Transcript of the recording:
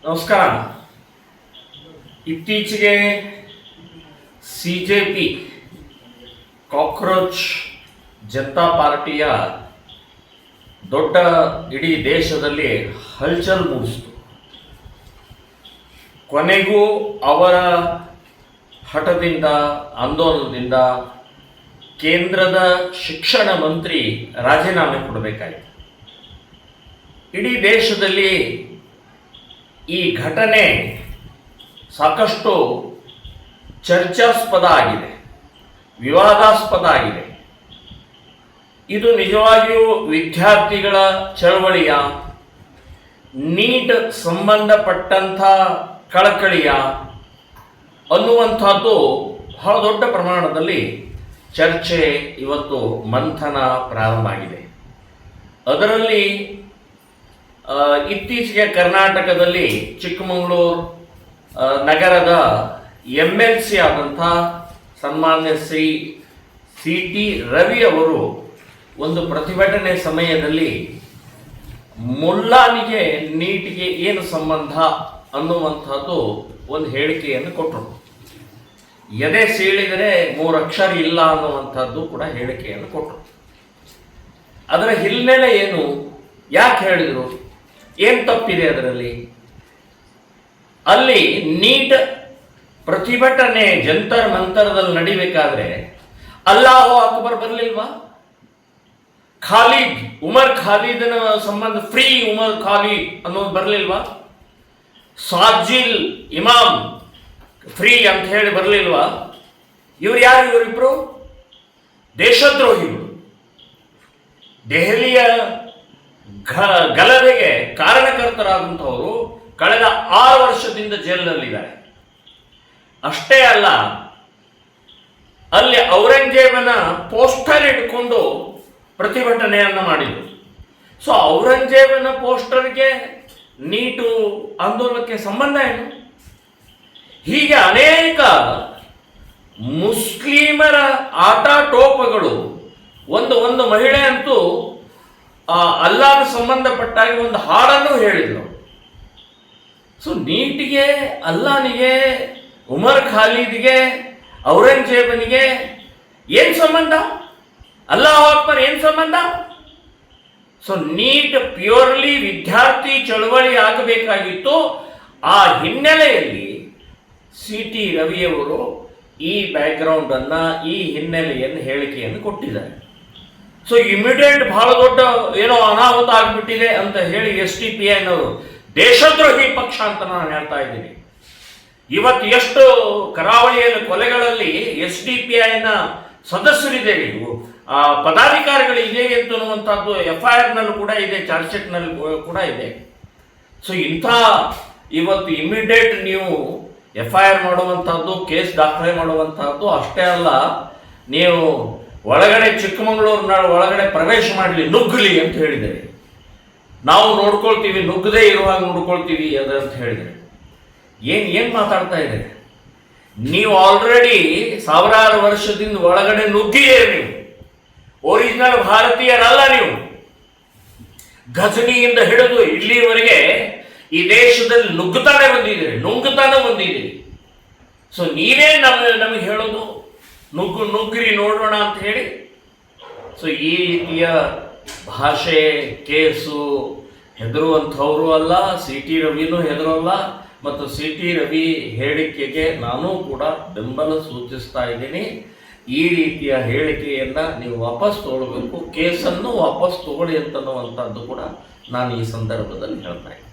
ನಮಸ್ಕಾರ. ಇತ್ತೀಚೆಗೆ CJP cockroach Janata ಪಾರ್ಟಿಯ ದೊಡ್ಡ ಇಡೀ ದೇಶದಲ್ಲಿ ಹಲ್ಚಲ್ ಮೂಡಿಸಿತು. ಕೊನೆಗೂ ಅವರ ಹಠದಿಂದ, ಆಂದೋಲನದಿಂದ ಕೇಂದ್ರದ ಶಿಕ್ಷಣ ಮಂತ್ರಿ ರಾಜೀನಾಮೆ ಕೊಡಬೇಕಾಯಿತು. ಇಡೀ ದೇಶದಲ್ಲಿ ಈ ಘಟನೆ ಸಾಕಷ್ಟು ಚರ್ಚಾಸ್ಪದ ಆಗಿದೆ, ವಿವಾದಾಸ್ಪದ ಆಗಿದೆ. ಇದು ನಿಜವಾಗಿಯೂ ವಿದ್ಯಾರ್ಥಿಗಳ ಚಳವಳಿಯ, ನೀಟ್ ಸಂಬಂಧಪಟ್ಟಂಥ ಕಳಕಳಿಯ ಅನ್ನುವಂಥದ್ದು ಬಹಳ ದೊಡ್ಡ ಪ್ರಮಾಣದಲ್ಲಿ ಚರ್ಚೆ, ಇವತ್ತು ಮಂಥನ ಪ್ರಾರಂಭ ಆಗಿದೆ. ಅದರಲ್ಲಿ ಇತ್ತೀಚೆಗೆ ಕರ್ನಾಟಕದಲ್ಲಿ ಚಿಕ್ಕಮಗಳೂರು ನಗರದ MLC ಆದಂಥ ಸನ್ಮಾನ್ಯ ಶ್ರೀ CT ರವಿ ಅವರು ಒಂದು ಪ್ರತಿಭಟನೆ ಸಮಯದಲ್ಲಿ ಮುಲ್ಲಾನಿಗೆ ನೀಟಿಗೆ ಏನು ಸಂಬಂಧ ಅನ್ನುವಂಥದ್ದು ಒಂದು ಹೇಳಿಕೆಯನ್ನು ಕೊಟ್ಟರು. ಎದೆ ಸೀಳಿದರೆ 3 ಅಕ್ಷರ ಇಲ್ಲ ಅನ್ನುವಂಥದ್ದು ಕೂಡ ಹೇಳಿಕೆಯನ್ನು ಕೊಟ್ಟರು. ಅದರ ಹಿನ್ನೆಲೆ ಏನು, ಯಾಕೆ ಹೇಳಿದರು, ಏನು ತಪ್ಪಿದೆ ಅದರಲ್ಲಿ? ಅಲ್ಲಿ ನೀಟ್ ಪ್ರತಿಭಟನೆ ಜಂತರ್ ಮಂತರದಲ್ಲಿ ನಡಿಬೇಕಾದ್ರೆ ಅಲ್ಲಾಹು ಅಕ್ಬರ್ ಬರಲಿಲ್ವಾ? ಖಾಲಿದ್, ಉಮರ್ ಖಾಲಿದನ ಸಂಬಂಧ ಫ್ರೀ ಉಮರ್ ಖಾಲಿದ್ ಅನ್ನೋದು ಬರಲಿಲ್ವಾ? ಸಾಜಿಲ್ ಇಮಾಮ್ ಫ್ರೀ ಅಂತ ಹೇಳಿ ಬರಲಿಲ್ವಾ? ಇವ್ರು ಯಾರು? ಇವರಿಬ್ರು ದೇಶದ್ರೋಹಿಗಳು. ದೆಹಲಿಯ ಗಲಭೆಗೆ ಕಾರಣಕರ್ತರಾದಂಥವರು ಕಳೆದ 6 ವರ್ಷದಿಂದ ಜೈಲಿನಲ್ಲಿದ್ದಾರೆ. ಅಷ್ಟೇ ಅಲ್ಲ, ಅಲ್ಲಿ ಔರಂಗಜೇಬನ ಪೋಸ್ಟರ್ ಇಟ್ಕೊಂಡು ಪ್ರತಿಭಟನೆಯನ್ನು ಮಾಡಿದರು. ಸೊ ಔರಂಗಜೇಬನ ಪೋಸ್ಟರ್ಗೆ ನೀಟು ಆಂದೋಲನಕ್ಕೆ ಸಂಬಂಧ ಏನು? ಹೀಗೆ ಅನೇಕ ಮುಸ್ಲಿಮರ ಆಟಾಟೋಪಗಳು. ಒಂದು ಮಹಿಳೆ ಅಂತೂ ಅಲ್ಲಾಹ್ ಸಂಬಂಧಪಟ್ಟಾಗಿ ಒಂದು ಹಾಡನ್ನು ಹೇಳಿದ್ರು. ಸೊ ನೀಟಿಗೆ, ಅಲ್ಲಾನಿಗೆ, ಉಮರ್ ಖಾಲಿದ್ಗೆ, ಔರಂಗಜೇಬನಿಗೆ ಏನು ಸಂಬಂಧ? ಅಲ್ಲಾಹ್ ಅಕ್ಬರ್ ಏನು ಸಂಬಂಧ? ಸೊ ನೀಟ್ ಪ್ಯೂರ್ಲಿ ವಿದ್ಯಾರ್ಥಿ ಚಳವಳಿ ಆಗಬೇಕಾಗಿತ್ತು. ಆ ಹಿನ್ನೆಲೆಯಲ್ಲಿ CT ರವಿಯವರು ಈ ಬ್ಯಾಕ್ಗ್ರೌಂಡ್ ಅನ್ನ, ಈ ಹಿನ್ನೆಲೆಯನ್ನು, ಹೇಳಿಕೆಯನ್ನು ಕೊಟ್ಟಿದ್ದಾರೆ. ಸೊ ಇಮಿಡಿಯೇಟ್ ಬಹಳ ದೊಡ್ಡ ಏನೋ ಅನಾಹುತ ಆಗಿಬಿಟ್ಟಿದೆ ಅಂತ ಹೇಳಿ SDPI ಅನ್ನೋರು ದೇಶದ್ರೋಹಿ ಪಕ್ಷ ಅಂತ ನಾನು ಹೇಳ್ತಾ ಇದ್ದೀನಿ. ಇವತ್ತು ಎಷ್ಟು ಕರಾವಳಿಯಲ್ಲಿ ಕೊಲೆಗಳಲ್ಲಿ SDPIನ ಸದಸ್ಯರಿದ್ದೇವೆ, ಪದಾಧಿಕಾರಿಗಳಿದೆ ಅಂತನ್ನುವಂಥದ್ದು FIR ನಲ್ಲೂ ಕೂಡ ಇದೆ, ಚಾರ್ಜ್ ಶೀಟ್ನಲ್ಲಿ ಕೂಡ ಇದೆ. ಸೊ ಇಂಥ ಇವತ್ತು ಇಮಿಡಿಯೇಟ್ ನೀವು FIR ಮಾಡುವಂಥದ್ದು, ಕೇಸ್ ದಾಖಲೆ ಮಾಡುವಂಥದ್ದು ಅಷ್ಟೇ ಅಲ್ಲ, ನೀವು ಒಳಗಡೆ ಚಿಕ್ಕಮಗಳೂರಿನ ಒಳಗಡೆ ಪ್ರವೇಶ ಮಾಡಲಿ, ನುಗ್ಗಲಿ ಅಂತ ಹೇಳಿದರೆ ನಾವು ನೋಡ್ಕೊಳ್ತೀವಿ, ನುಗ್ಗದೇ ಇರುವಾಗ ನೋಡ್ಕೊಳ್ತೀವಿ ಅಂತ ಹೇಳಿದರೆ ಏನು ಮಾತಾಡ್ತಾ ಇದ್ದಾರೆ ನೀವು? ಆಲ್ರೆಡಿ ಸಾವಿರಾರು ವರ್ಷದಿಂದ ಒಳಗಡೆ ನುಗ್ಗಿಯೇ, ನೀವು ಒರಿಜಿನಲ್ ಭಾರತೀಯರಲ್ಲ. ನೀವು ಘಜನಿಯಿಂದ ಹಿಡಿದು ಇಲ್ಲಿವರೆಗೆ ಈ ದೇಶದಲ್ಲಿ ನುಗ್ಗುತ್ತಾನೆ ಬಂದಿದ್ದೀರಿ. ಸೊ ನೀವೇ ನಮಗೆ ಹೇಳೋದು ನುಗ್ಗಿರಿ ನೋಡೋಣ ಅಂತ ಹೇಳಿ? ಸೊ ಈ ರೀತಿಯ ಭಾಷೆ, ಕೇಸು ಹೆದರುವಂಥವರು ಅಲ್ಲ, CT ರವಿನೂ ಹೆದರೋಲ್ಲ. ಮತ್ತು CT ರವಿ ಹೇಳಿಕೆಗೆ ನಾನು ಕೂಡ ಬೆಂಬಲ ಸೂಚಿಸ್ತಾ ಇದ್ದೀನಿ. ಈ ರೀತಿಯ ಹೇಳಿಕೆಯನ್ನು ನೀವು ವಾಪಸ್ ತಗೊಳ್ಬೇಕು, ಕೇಸನ್ನು ವಾಪಸ್ ತಗೊಳ್ಳಿ ಅಂತನ್ನುವಂಥದ್ದು ಕೂಡ ನಾನು ಈ ಸಂದರ್ಭದಲ್ಲಿ ಹೇಳ್ತಾ ಇದ್ದೀನಿ.